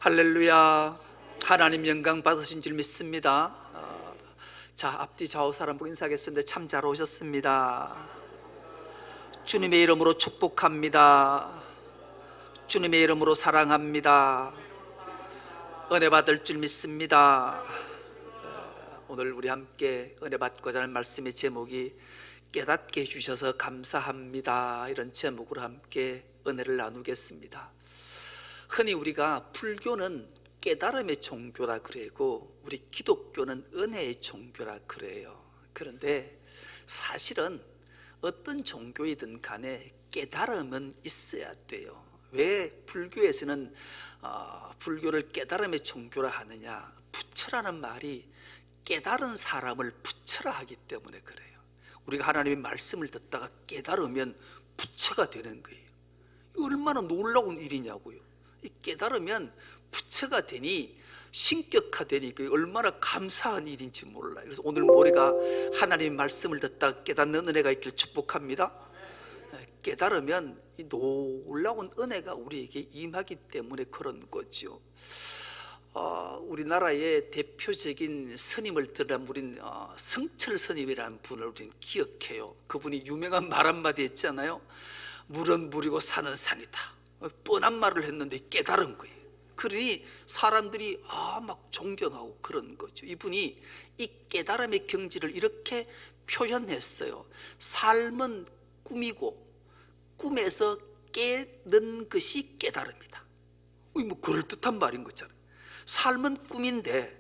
할렐루야. 하나님 영광 받으신 줄 믿습니다. 자, 앞뒤 좌우 사람 보고 인사하겠습니다. 참 잘 오셨습니다. 주님의 이름으로 축복합니다. 주님의 이름으로 사랑합니다. 은혜 받을 줄 믿습니다. 오늘 우리 함께 은혜 받고자 하는 말씀의 제목이 깨닫게 해주셔서 감사합니다, 이런 제목으로 함께 은혜를 나누겠습니다. 흔히 우리가 불교는 깨달음의 종교라 그러고 우리 기독교는 은혜의 종교라 그래요. 그런데 사실은 어떤 종교이든 간에 깨달음은 있어야 돼요. 왜 불교에서는 불교를 깨달음의 종교라 하느냐? 부처라는 말이 깨달은 사람을 부처라 하기 때문에 그래요. 우리가 하나님의 말씀을 듣다가 깨달으면 부처가 되는 거예요. 얼마나 놀라운 일이냐고요. 깨달으면 부처가 되니, 신격화되니 얼마나 감사한 일인지 몰라요. 그래서 오늘 모레가 하나님의 말씀을 듣다가 깨닫는 은혜가 있기를 축복합니다. 깨달으면 이 놀라운 은혜가 우리에게 임하기 때문에 그런 거죠. 우리나라의 대표적인 스님을 들으면 우린 성철 스님이라는 분을 우리는 기억해요. 그분이 유명한 말 한마디 했잖아요. 물은 물이고 산은 산이다. 뻔한 말을 했는데 깨달은 거예요. 그러니 사람들이 막 존경하고 그런 거죠. 이분이 이 깨달음의 경지를 이렇게 표현했어요. 삶은 꿈이고 꿈에서 깨는 것이 깨달음이다. 뭐 그럴듯한 말인 거잖아요. 삶은 꿈인데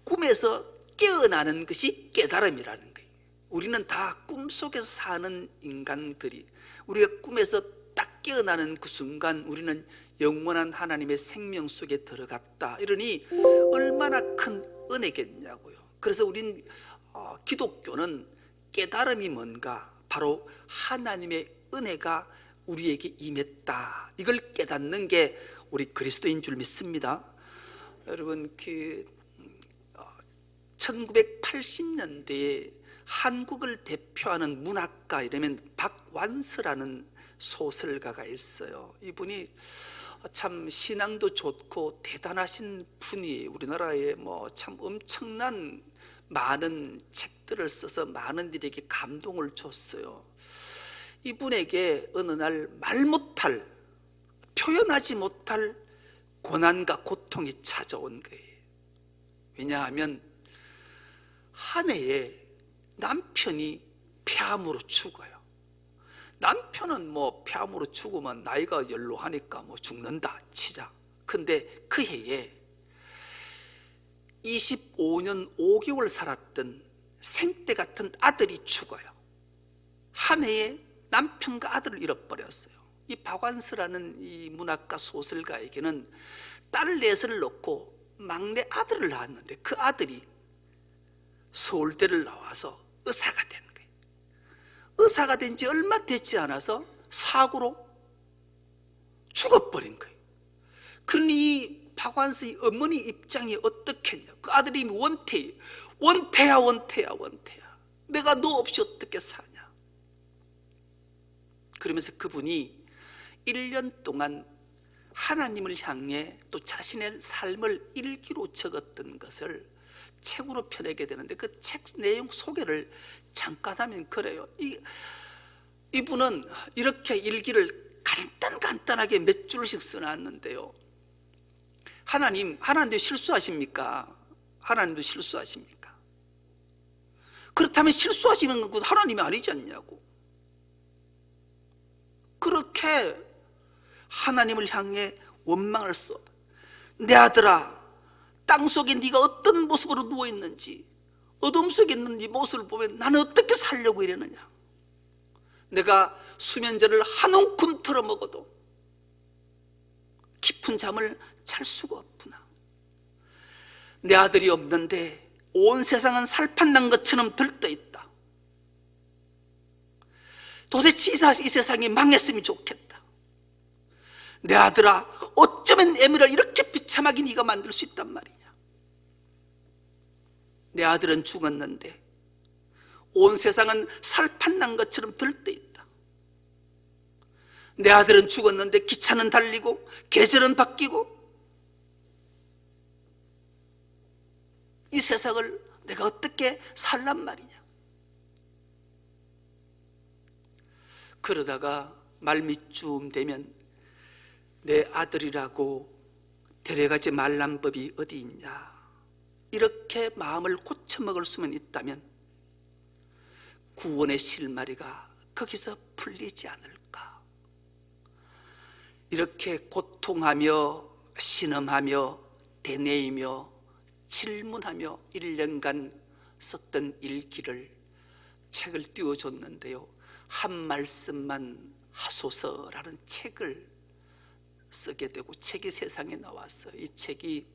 꿈에서 깨어나는 것이 깨달음이라는 거예요. 우리는 다 꿈속에서 사는 인간들이, 우리가 꿈에서 딱 깨어나는 그 순간 우리는 영원한 하나님의 생명 속에 들어갔다. 이러니 얼마나 큰 은혜겠냐고요. 그래서 우린 기독교는 깨달음이 뭔가, 바로 하나님의 은혜가 우리에게 임했다, 이걸 깨닫는 게 우리 그리스도인 줄 믿습니다. 여러분, 1980년대에 한국을 대표하는 문학가 이러면 박완서라는 소설가가 있어요. 이분이 참 신앙도 좋고 대단하신 분이에요. 우리나라에 참 엄청난 많은 책들을 써서 많은 이들에게 감동을 줬어요. 이분에게 어느 날 말 못할, 표현하지 못할 고난과 고통이 찾아온 거예요. 왜냐하면 한 해에 남편이 폐암으로 죽어요. 남편은 폐암으로 죽으면 나이가 연로하니까 죽는다 치자. 근데 그 해에 25년 5개월 살았던 생떼 같은 아들이 죽어요. 한 해에 남편과 아들을 잃어버렸어요. 이 박완서라는 이 문학가 소설가에게는 딸 넷을 놓고 막내 아들을 낳았는데 그 아들이 서울대를 나와서 의사가 된 거예요. 의사가 된 지 얼마 되지 않아서 사고로 죽어버린 거예요. 그러니 이 박완서의 어머니 입장이 어떻겠냐. 그 아들이 원태예요. 원태야. 내가 너 없이 어떻게 사냐. 그러면서 그분이 1년 동안 하나님을 향해 또 자신의 삶을 일기로 적었던 것을 책으로 펴내게 되는데, 그 책 내용 소개를 잠깐 하면 그래요. 이분은 이렇게 일기를 간단하게 몇 줄씩 써놨는데요. 하나님도 실수하십니까? 하나님도 실수하십니까? 그렇다면 실수하시는 건 하나님이 아니지 않냐고. 그렇게 하나님을 향해 원망을 써. 내 아들아, 땅속에 네가 어떤 모습으로 누워있는지, 어둠 속에 있는 네 모습을 보면 나는 어떻게 살려고 이러느냐. 내가 수면제를 한 움큼 털어먹어도 깊은 잠을 잘 수가 없구나. 내 아들이 없는데 온 세상은 살판난 것처럼 들떠있다. 도대체 이 세상이 망했으면 좋겠다. 내 아들아, 어쩌면 애미를 이렇게 비참하게 네가 만들 수 있단 말이냐. 내 아들은 죽었는데 온 세상은 살판난 것처럼 들떠있다. 내 아들은 죽었는데 기차는 달리고 계절은 바뀌고 이 세상을 내가 어떻게 살란 말이냐. 그러다가 말미쯤 되면 내 아들이라고 데려가지 말란 법이 어디 있냐, 이렇게 마음을 고쳐먹을 수만 있다면 구원의 실마리가 거기서 풀리지 않을까. 이렇게 고통하며 신음하며 되뇌이며 질문하며 1년간 썼던 일기를 책을 띄워줬는데요, 한 말씀만 하소서라는 책을 쓰게 되고 책이 세상에 나왔어요. 이 책이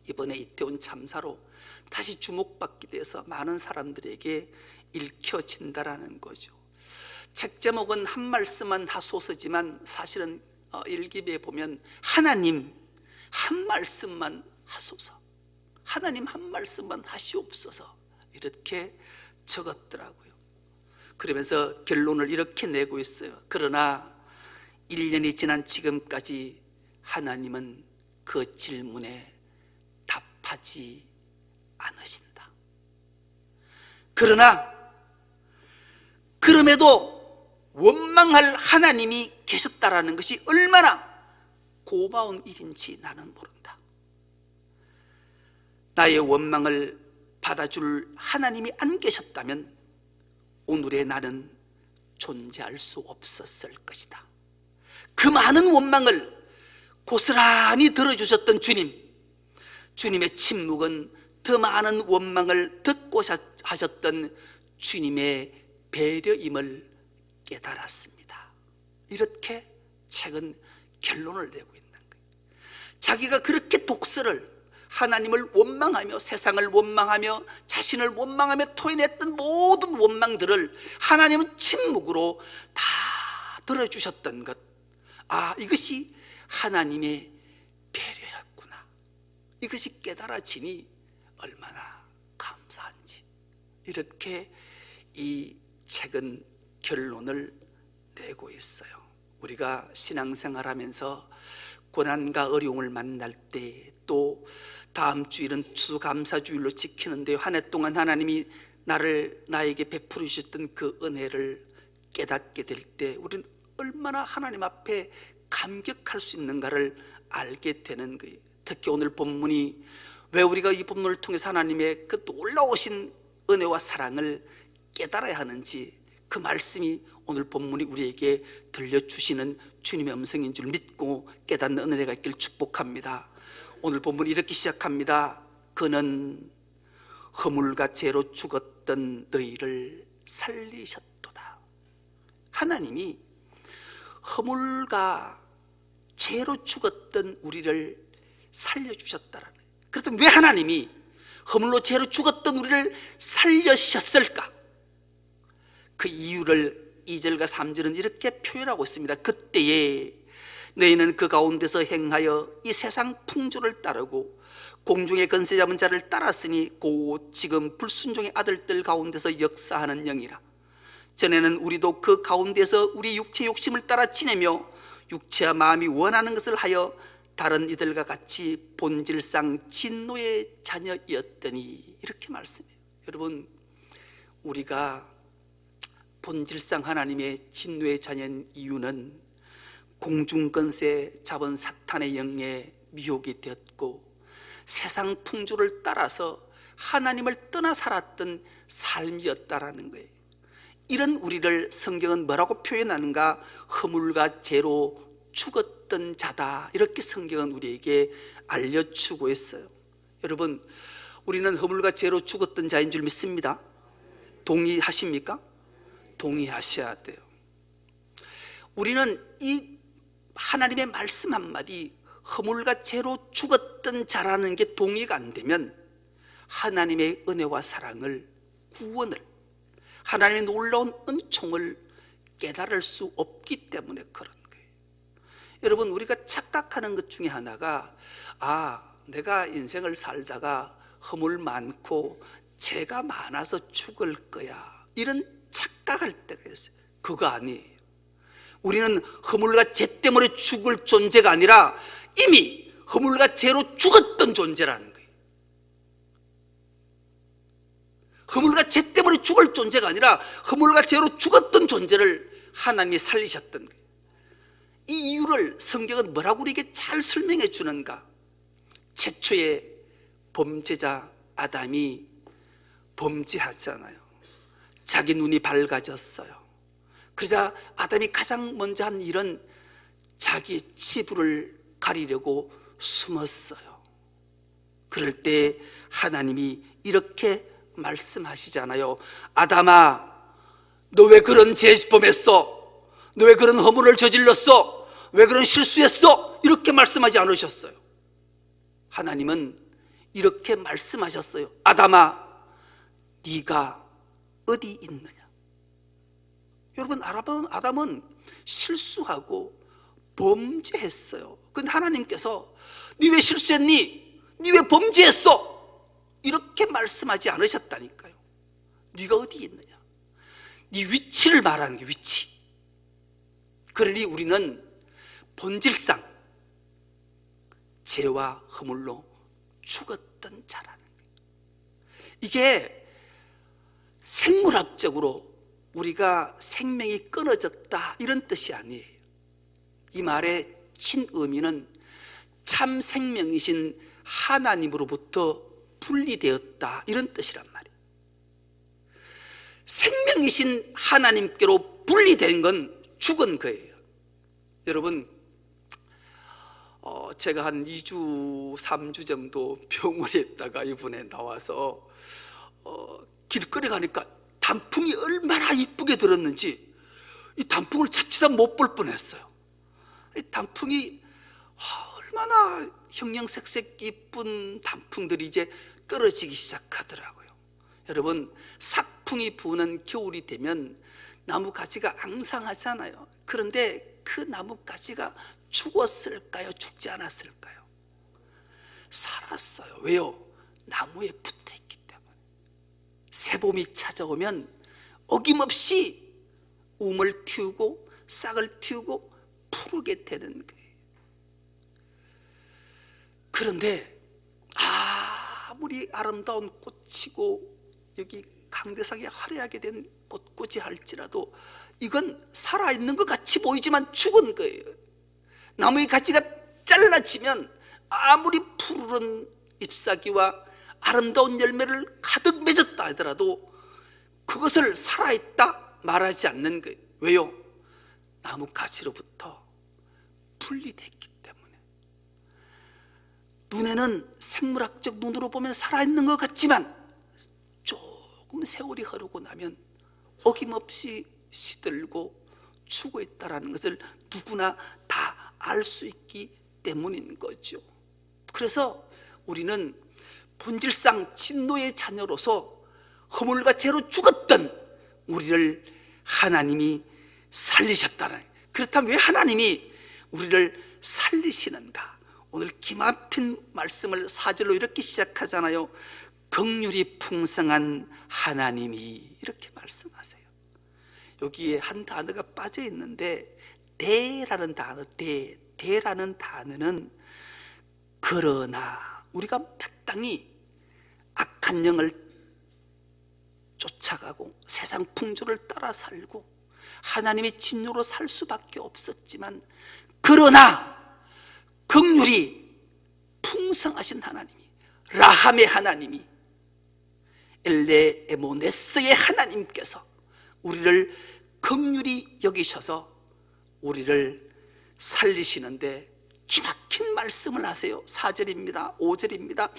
이번에 이태원 참사로 다시 주목받게 돼서 많은 사람들에게 읽혀진다라는 거죠. 책 제목은 한 말씀만 하소서지만 사실은 일기에 보면 하나님 한 말씀만 하소서, 하나님 한 말씀만 하시옵소서, 이렇게 적었더라고요. 그러면서 결론을 이렇게 내고 있어요. 그러나 1년이 지난 지금까지 하나님은 그 질문에 답하지 않으신다. 그러나 그럼에도 원망할 하나님이 계셨다라는 것이 얼마나 고마운 일인지 나는 모른다. 나의 원망을 받아줄 하나님이 안 계셨다면 오늘의 나는 존재할 수 없었을 것이다. 그 많은 원망을 고스란히 들어주셨던 주님, 주님의 침묵은 더 많은 원망을 듣고 하셨던 주님의 배려임을 깨달았습니다. 이렇게 책은 결론을 내고 있는 거예요. 자기가 그렇게 독서를, 하나님을 원망하며 세상을 원망하며 자신을 원망하며 토해냈던 모든 원망들을 하나님은 침묵으로 다 들어주셨던 것, 이것이 하나님의 배려였구나. 이것이 깨달아지니 얼마나 감사한지. 이렇게 이 책은 결론을 내고 있어요. 우리가 신앙생활하면서 고난과 어려움을 만날 때, 또 다음 주일은 추수감사주일로 지키는데요, 한 해 동안 하나님이 나에게 베풀어 주셨던 그 은혜를 깨닫게 될 때 우리는 얼마나 하나님 앞에 감격할 수 있는가를 알게 되는 거예요. 특히 오늘 본문이 왜 우리가 이 본문을 통해서 하나님의 그 놀라우신 은혜와 사랑을 깨달아야 하는지, 그 말씀이 오늘 본문이 우리에게 들려주시는 주님의 음성인 줄 믿고 깨닫는 은혜가 있길 축복합니다. 오늘 본문이 이렇게 시작합니다. 그는 허물과 죄로 죽었던 너희를 살리셨도다. 하나님이 허물과 죄로 죽었던 우리를 살려주셨다라는 거예요. 그렇다면 왜 하나님이 허물로 죄로 죽었던 우리를 살려주셨을까? 그 이유를 2절과 3절은 이렇게 표현하고 있습니다. 그때에 너희는 그 가운데서 행하여 이 세상 풍조를 따르고 공중의 건세 잡은 자를 따랐으니 곧 지금 불순종의 아들들 가운데서 역사하는 영이라. 전에는 우리도 그 가운데서 우리 육체 욕심을 따라 지내며 육체와 마음이 원하는 것을 하여 다른 이들과 같이 본질상 진노의 자녀였더니, 이렇게 말씀해요. 여러분, 우리가 본질상 하나님의 진노의 자녀인 이유는 공중건세 잡은 사탄의 영에 미혹이 되었고 세상 풍조를 따라서 하나님을 떠나 살았던 삶이었다라는 거예요. 이런 우리를 성경은 뭐라고 표현하는가? 허물과 죄로 죽었던 자다, 이렇게 성경은 우리에게 알려주고 있어요. 여러분, 우리는 허물과 죄로 죽었던 자인 줄 믿습니다. 동의하십니까? 동의하셔야 돼요. 우리는 이 하나님의 말씀 한마디, 허물과 죄로 죽었던 자라는 게 동의가 안 되면 하나님의 은혜와 사랑을, 구원을, 하나님의 놀라운 은총을 깨달을 수 없기 때문에 그런 거예요. 여러분, 우리가 착각하는 것 중에 하나가 내가 인생을 살다가 허물 많고 죄가 많아서 죽을 거야, 이런 착각할 때가 있어요. 그거 아니에요. 우리는 허물과 죄 때문에 죽을 존재가 아니라 이미 허물과 죄로 죽었던 존재라는 거예요. 허물과 죄 때문에 죽을 존재가 아니라 허물과 죄로 죽었던 존재를 하나님이 살리셨던 거예요. 이 이유를 성경은 뭐라고 우리에게 잘 설명해 주는가? 최초의 범죄자 아담이 범죄하잖아요. 자기 눈이 밝아졌어요. 그러자 아담이 가장 먼저 한 일은 자기 치부를 가리려고 숨었어요. 그럴 때 하나님이 이렇게 말씀하시잖아요. 아담아, 너 왜 그런 죄범했어? 너 왜 그런 허물을 저질렀어? 왜 그런 실수했어? 이렇게 말씀하지 않으셨어요. 하나님은 이렇게 말씀하셨어요. 아담아, 네가 어디 있느냐? 여러분, 아담은 실수하고 범죄했어요. 근데 하나님께서 네 왜 실수했니? 네 왜 범죄했어? 이렇게 말씀하지 않으셨다니까요. 네가 어디 있느냐? 네 위치를 말하는 게 위치. 그러니 우리는 본질상 죄와 허물로 죽었던 자라는 거예요. 이게 생물학적으로 우리가 생명이 끊어졌다 이런 뜻이 아니에요. 이 말의 친의미는 참 생명이신 하나님으로부터 분리되었다 이런 뜻이란 말이에요. 생명이신 하나님께로 분리된 건 죽은 거예요. 여러분, 제가 한 2주, 3주 정도 병원에 있다가 이번에 나와서 길거리 가니까 단풍이 얼마나 이쁘게 들었는지 이 단풍을 자칫 못 볼 뻔했어요. 이 단풍이 얼마나 형형색색 이쁜 단풍들이 이제 떨어지기 시작하더라고요. 여러분, 사풍이 부는 겨울이 되면 나무 가지가 앙상하잖아요. 그런데 그 나무 가지가 죽었을까요? 죽지 않았을까요? 살았어요. 왜요? 나무에 붙어있기 때문에. 새봄이 찾아오면 어김없이 움을 틔우고 싹을 틔우고 푸르게 되는 거예요. 그런데 아무리 아름다운 꽃이고 여기 강대상에 화려하게 된 꽃꽂이 할지라도 이건 살아있는 것 같이 보이지만 죽은 거예요. 나무의 가지가 잘라지면 아무리 푸르른 잎사귀와 아름다운 열매를 가득 맺었다 하더라도 그것을 살아있다 말하지 않는 거예요. 왜요? 나무 가지로부터 분리됐기 때문에. 눈에는 생물학적 눈으로 보면 살아있는 것 같지만 조금 세월이 흐르고 나면 어김없이 시들고 죽어 있다는 것을 누구나 다 알 수 있기 때문인 거죠. 그래서 우리는 본질상 진노의 자녀로서 허물과 죄로 죽었던 우리를 하나님이 살리셨다는. 그렇다면 왜 하나님이 우리를 살리시는가? 오늘 기막힌 말씀을 4절로 이렇게 시작하잖아요. 긍휼이 풍성한 하나님이, 이렇게 말씀하세요. 여기에 한 단어가 빠져 있는데 대라는 단어, 대라는 단어는 그러나 우리가 마땅히 악한 영을 쫓아가고 세상 풍조를 따라 살고 하나님의 진노로 살 수밖에 없었지만, 그러나 긍휼이 풍성하신 하나님이, 라함의 하나님이, 엘레에모네스의 하나님께서 우리를 긍휼히 여기셔서 우리를 살리시는데 기막힌 말씀을 하세요. 4절입니다. 5절입니다.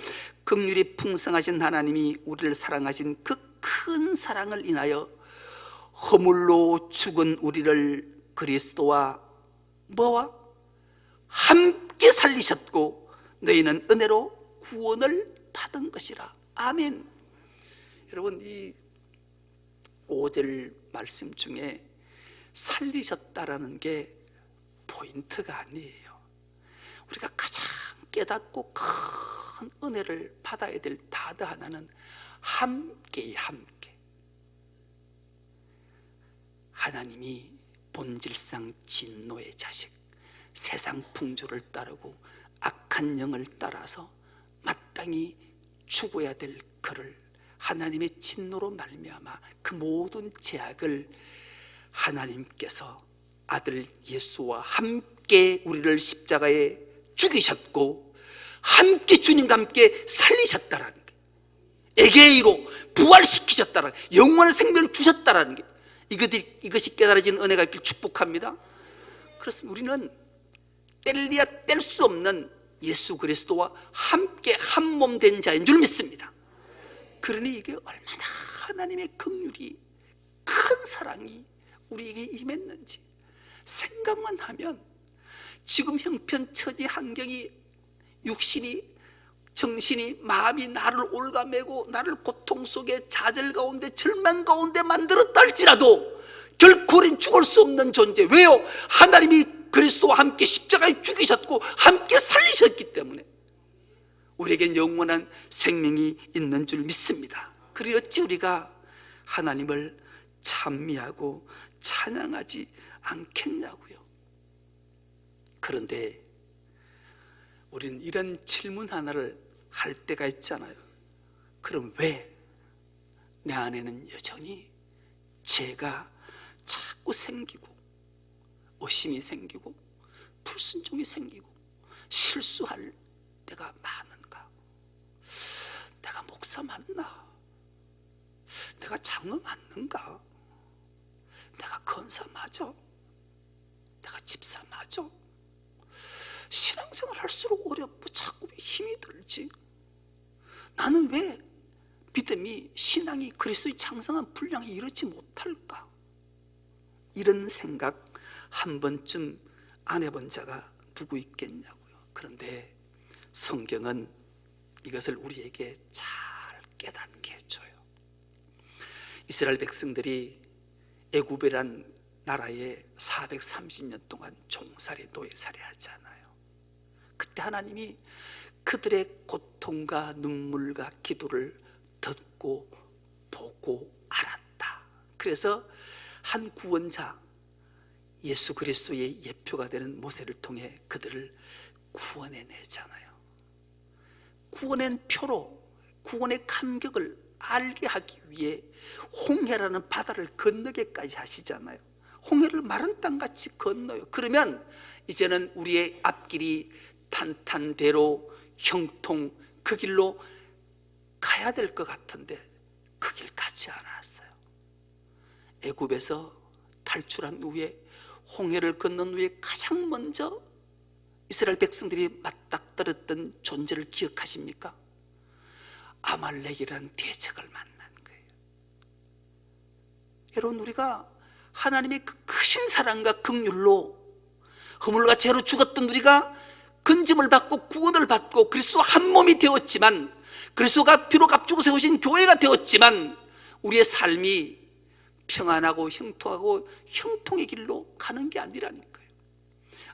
긍휼이 풍성하신 하나님이 우리를 사랑하신 그 큰 사랑을 인하여 허물로 죽은 우리를 그리스도와 뭐와 함께 살리셨고 너희는 은혜로 구원을 받은 것이라. 아멘. 여러분, 이 5절 말씀 중에 살리셨다라는 게 포인트가 아니에요. 우리가 가장 깨닫고 큰 은혜를 받아야 될 다드 하나는 함께. 하나님이 본질상 진노의 자식, 세상 풍조를 따르고 악한 영을 따라서 마땅히 죽어야 될 그를 하나님의 진노로 말미암아 그 모든 죄악을 하나님께서 아들 예수와 함께 우리를 십자가에 죽이셨고 함께 주님과 함께 살리셨다라는 게, 에게이로 부활시키셨다라는 게, 영원한 생명을 주셨다라는 게, 이것이 깨달아진 은혜가 있길 축복합니다. 그렇습니다. 우리는 뗄래야 뗄 수 없는 예수 그리스도와 함께 한 몸 된 자인 줄 믿습니다. 그러니 이게 얼마나 하나님의 긍휼이, 큰 사랑이 우리에게 임했는지 생각만 하면 지금 형편처지 환경이, 육신이, 정신이, 마음이 나를 올가매고 나를 고통 속에 좌절 가운데 절망 가운데 만들었다 할지라도 결코 우린 죽을 수 없는 존재. 왜요? 하나님이 그리스도와 함께 십자가에 죽이셨고 함께 살리셨기 때문에 우리에겐 영원한 생명이 있는 줄 믿습니다. 그리고 어찌 우리가 하나님을 찬미하고 찬양하지 않겠냐고요. 그런데 우리는 이런 질문 하나를 할 때가 있잖아요. 그럼 왜 내 안에는 여전히 죄가 자꾸 생기고 의심이 생기고 불순종이 생기고 실수할 때가 많은가? 내가 목사 맞나? 내가 장로 맞는가? 내가 권사 맞아? 내가 집사 맞아? 신앙생활 할수록 어렵고 자꾸 힘이 들지? 나는 왜 믿음이, 신앙이 그리스도의 장성한 분량에 이르지 못할까? 이런 생각 한 번쯤 안 해본 자가 누구 있겠냐고요. 그런데 성경은 이것을 우리에게 잘 깨닫게 해줘요. 이스라엘 백성들이 애굽이란 나라에 430년 동안 종살이, 노예살이 하잖아요. 그때 하나님이 그들의 고통과 눈물과 기도를 듣고 보고 알았다. 그래서 한 구원자, 예수 그리스도의 예표가 되는 모세를 통해 그들을 구원해내잖아요. 구원의 표로 구원의 감격을 알게 하기 위해 홍해라는 바다를 건너게까지 하시잖아요. 홍해를 마른 땅같이 건너요. 그러면 이제는 우리의 앞길이 탄탄대로 형통 그 길로 가야 될 것 같은데 그 길 가지 않았어요. 애굽에서 탈출한 후에 홍해를 건넌 후에 가장 먼저 이스라엘 백성들이 맞닥뜨렸던 존재를 기억하십니까? 아말렉이라는 대적을 만난 거예요. 여러분, 우리가 하나님의 그 크신 사랑과 긍휼로 허물과 죄로 죽었던 우리가 건짐을 받고 구원을 받고 그리스도와 한 몸이 되었지만, 그리스도가 피로 값주고 세우신 교회가 되었지만 우리의 삶이 평안하고 형통하고 형통의 길로 가는 게 아니라니까요.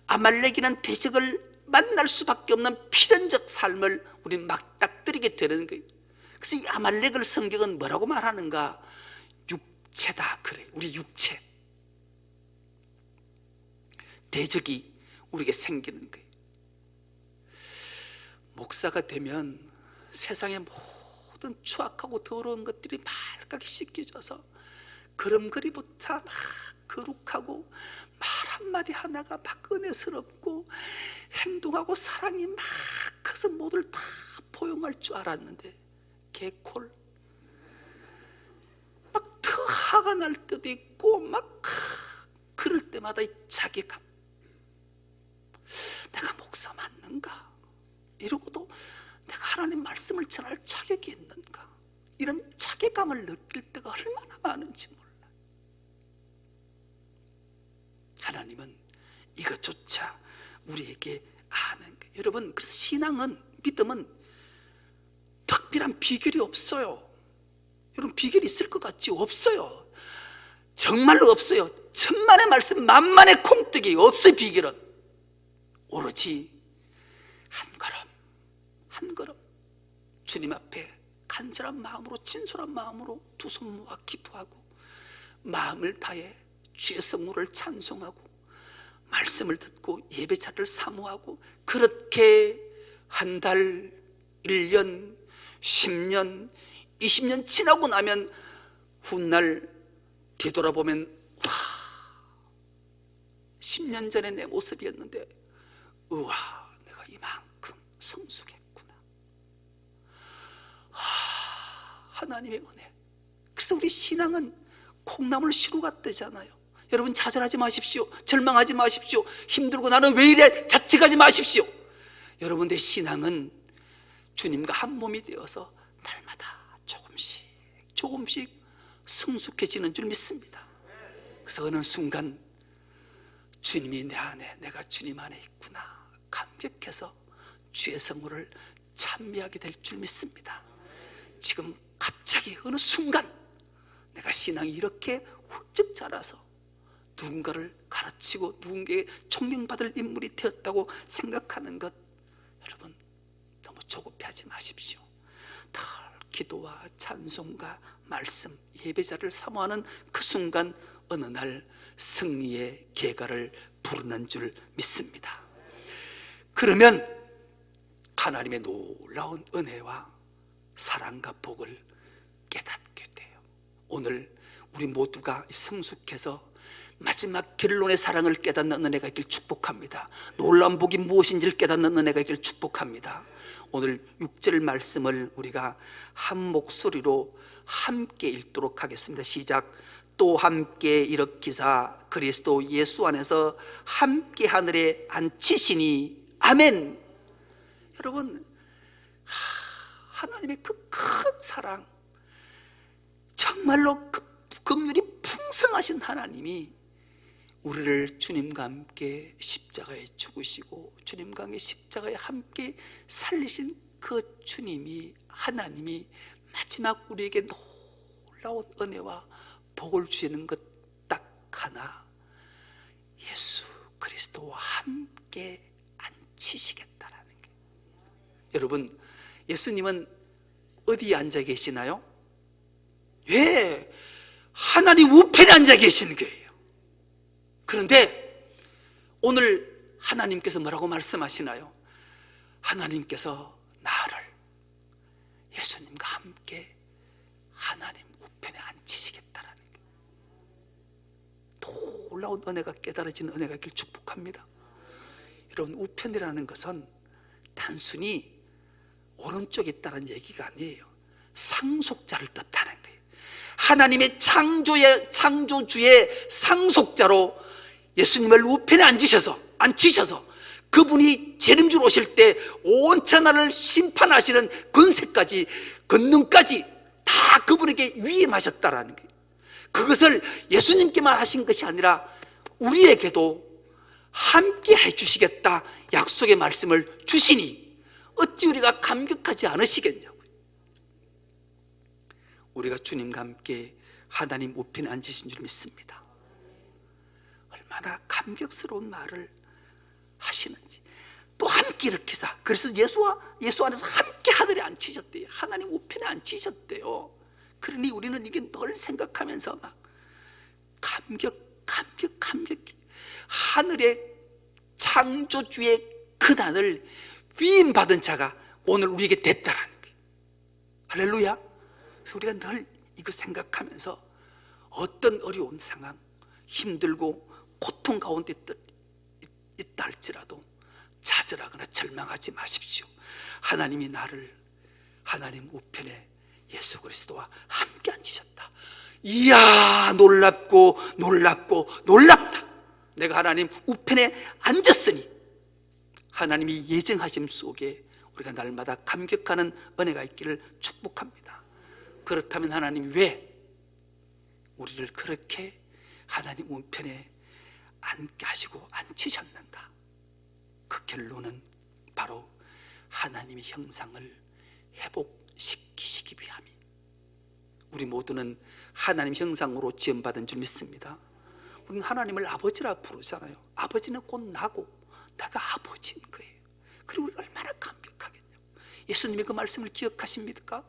아말렉이라는 대적을 만날 수밖에 없는 필연적 삶을 우리는 맞닥뜨리게 되는 거예요. 그래서 이 아말렉을 성경은 뭐라고 말하는가? 육체다 그래요. 우리 육체. 대적이 우리에게 생기는 거예요. 목사가 되면 세상의 모든 추악하고 더러운 것들이 말까지 씻겨져서 걸음걸이부터 막 거룩하고 말 한마디 하나가 막 은혜스럽고 행동하고 사랑이 막 커서 모두를 다 포용할 줄 알았는데 개콜 막 더 화가 날 때도 있고 막 그럴 때마다 이 자괴감, 내가 목사 맞는가? 이러고도 내가 하나님 말씀을 전할 자격이 있는가? 이런 자괴감을 느낄 때가 얼마나 많은지 몰라요. 하나님은 이것조차 우리에게 아는 거예요. 여러분, 그래서 신앙은, 믿음은 특별한 비결이 없어요. 여러분, 비결이 있을 것 같지? 없어요. 정말로 없어요. 천만의 말씀 만만의 콩떡이 없어요. 비결은 오로지 한 걸음 한 걸음 주님 앞에 간절한 마음으로, 진솔한 마음으로 두 손 모아 기도하고 마음을 다해 주의 성물을 찬송하고 말씀을 듣고 예배자를 사모하고, 그렇게 한 달, 1년, 10년, 20년 지나고 나면 훗날 되돌아보면 와, 10년 전에 내 모습이었는데 우와, 내가 이만큼 성숙했구나. 하나님의 은혜. 그래서 우리 신앙은 콩나물 시루 같대잖아요. 여러분, 좌절하지 마십시오. 절망하지 마십시오. 힘들고 나는 왜 이래 자책하지 마십시오. 여러분의 신앙은 주님과 한 몸이 되어서 날마다 조금씩 성숙해지는 줄 믿습니다. 그래서 어느 순간 주님이 내 안에, 내가 주님 안에 있구나 감격해서 주의 성호를 찬미하게 될 줄 믿습니다. 지금 갑자기 어느 순간 내가 신앙이 이렇게 훌쩍 자라서 누군가를 가르치고 누군가에게 존경받을 인물이 되었다고 생각하는 것, 여러분 너무 조급해하지 마십시오. 늘 기도와 찬송과 말씀, 예배자를 사모하는 그 순간 어느 날 승리의 계가를 부르는 줄 믿습니다. 그러면 하나님의 놀라운 은혜와 사랑과 복을 깨닫게 돼요. 오늘 우리 모두가 성숙해서 마지막 결론의 사랑을 깨닫는 은혜가 있길 축복합니다. 놀라운 복이 무엇인지를 깨닫는 은혜가 있길 축복합니다. 오늘 6절 말씀을 우리가 한 목소리로 함께 읽도록 하겠습니다. 시작. 또 함께 일으키사 그리스도 예수 안에서 함께 하늘에 앉히시니 아멘. 여러분, 하나님의 그 큰 사랑, 정말로 그 긍휼이 풍성하신 하나님이 우리를 주님과 함께 십자가에 죽으시고 주님과 함께 십자가에 함께 살리신 그 주님이, 하나님이 마지막 우리에게 놀라운 은혜와 복을 주시는 것 딱 하나, 예수 그리스도와 함께 앉히시겠다라는 게. 여러분, 예수님은 어디에 앉아 계시나요? 왜? 하나님 우편에 앉아 계시는 거예요. 그런데 오늘 하나님께서 뭐라고 말씀하시나요? 하나님께서 나를 예수님과 함께 하나님 우편에 앉히시겠다라는 게, 놀라운 은혜가 깨달아지는 은혜가 있길 축복합니다. 여러분, 우편이라는 것은 단순히 오른쪽에 있다는 얘기가 아니에요. 상속자를 뜻하는 거예요. 하나님의 창조주의 상속자로 예수님을 우편에 앉히셔서 그분이 재림주로 오실 때 온 천하를 심판하시는 권세까지, 권능까지 다 그분에게 위임하셨다라는 거예요. 그것을 예수님께만 하신 것이 아니라 우리에게도 함께 해주시겠다 약속의 말씀을 주시니 어찌 우리가 감격하지 않으시겠냐고요. 우리가 주님과 함께 하나님 우편에 앉으신 줄 믿습니다. 얼마나 감격스러운 말을 하시는지. 또 함께 일으키사, 그래서 예수 안에서 함께 하늘에 앉히셨대요. 하나님 우편에 앉히셨대요. 그러니 우리는 이게 늘 생각하면서 막 감격. 하늘의 창조주의 근한을 위임받은 자가 오늘 우리에게 됐다라는 거예요. 할렐루야. 그래서 우리가 늘 이거 생각하면서 어떤 어려운 상황, 힘들고 고통 가운데 있다 할지라도 좌절하거나 절망하지 마십시오. 하나님이 나를 하나님 우편에 예수 그리스도와 함께 앉히셨다. 이야, 놀랍다. 내가 하나님 우편에 앉았으니 하나님이 예정하심 속에 우리가 날마다 감격하는 은혜가 있기를 축복합니다. 그렇다면 하나님이 왜 우리를 그렇게 하나님 우편에 앉게 하시고 앉히셨는가? 그 결론은 바로 하나님의 형상을 회복시키시기 위함이. 우리 모두는 하나님 형상으로 지음받은 줄 믿습니다. 우리는 하나님을 아버지라 부르잖아요. 아버지는 곧 나고 내가 아버지인 거예요. 그리고 우리가 얼마나 감격하겠냐고. 예수님의 그 말씀을 기억하십니까?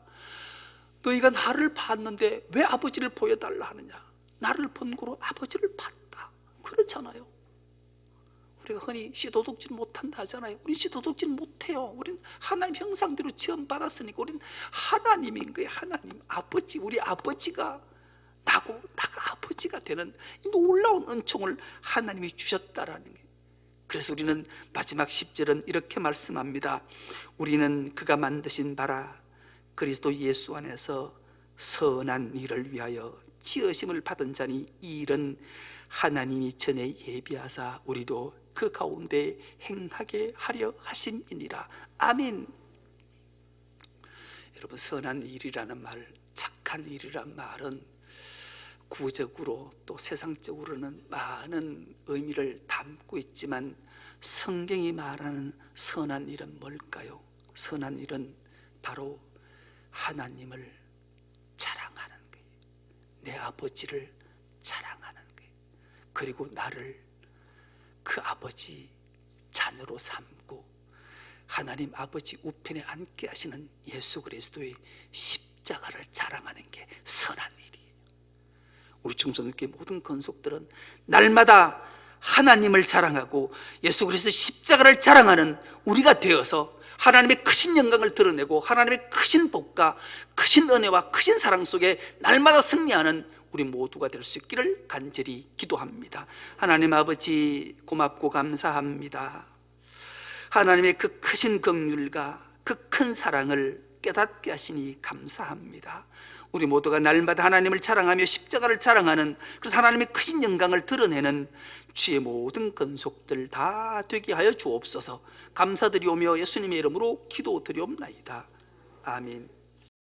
너희가 나를 봤는데 왜 아버지를 보여달라 하느냐? 나를 본 거로 아버지를 봤다. 그렇잖아요. 우리가 흔히 씨도둑질 못한다 하잖아요. 우린 씨도둑질 못해요. 우린 하나님 형상대로 지음받았으니까 우린 하나님인 거예요. 하나님 아버지, 우리 아버지가 나가 아버지가 되는 이 놀라운 은총을 하나님이 주셨다라는 거예요. 그래서 우리는 마지막 10절은 이렇게 말씀합니다. 우리는 그가 만드신 바라 그리스도 예수 안에서 선한 일을 위하여 지으심을 받은 자니 이 일은 하나님이 전에 예비하사 우리도 그 가운데 행하게 하려 하심이니라. 아멘. 여러분, 선한 일이라는 말, 착한 일이란 말은 구적으로 또 세상적으로는 많은 의미를 담고 있지만 성경이 말하는 선한 일은 뭘까요? 선한 일은 바로 하나님을 자랑하는 거예요. 내 아버지를 자랑하는 거예요. 그리고 나를 그 아버지 자녀로 삼고 하나님 아버지 우편에 앉게 하시는 예수 그리스도의 십자가를 자랑하는 게 선한 일이에요. 우리 중성교회 모든 건속들은 날마다 하나님을 자랑하고 예수 그리스도의 십자가를 자랑하는 우리가 되어서 하나님의 크신 영광을 드러내고 하나님의 크신 복과 크신 은혜와 크신 사랑 속에 날마다 승리하는 우리 모두가 될 수 있기를 간절히 기도합니다. 하나님 아버지, 고맙고 감사합니다. 하나님의 그 크신 긍휼과 그 큰 사랑을 깨닫게 하시니 감사합니다. 우리 모두가 날마다 하나님을 자랑하며 십자가를 자랑하는, 그래서 하나님의 크신 영광을 드러내는 주의 모든 건속들 다 되게 하여 주옵소서. 감사드리오며 예수님의 이름으로 기도드리옵나이다. 아멘.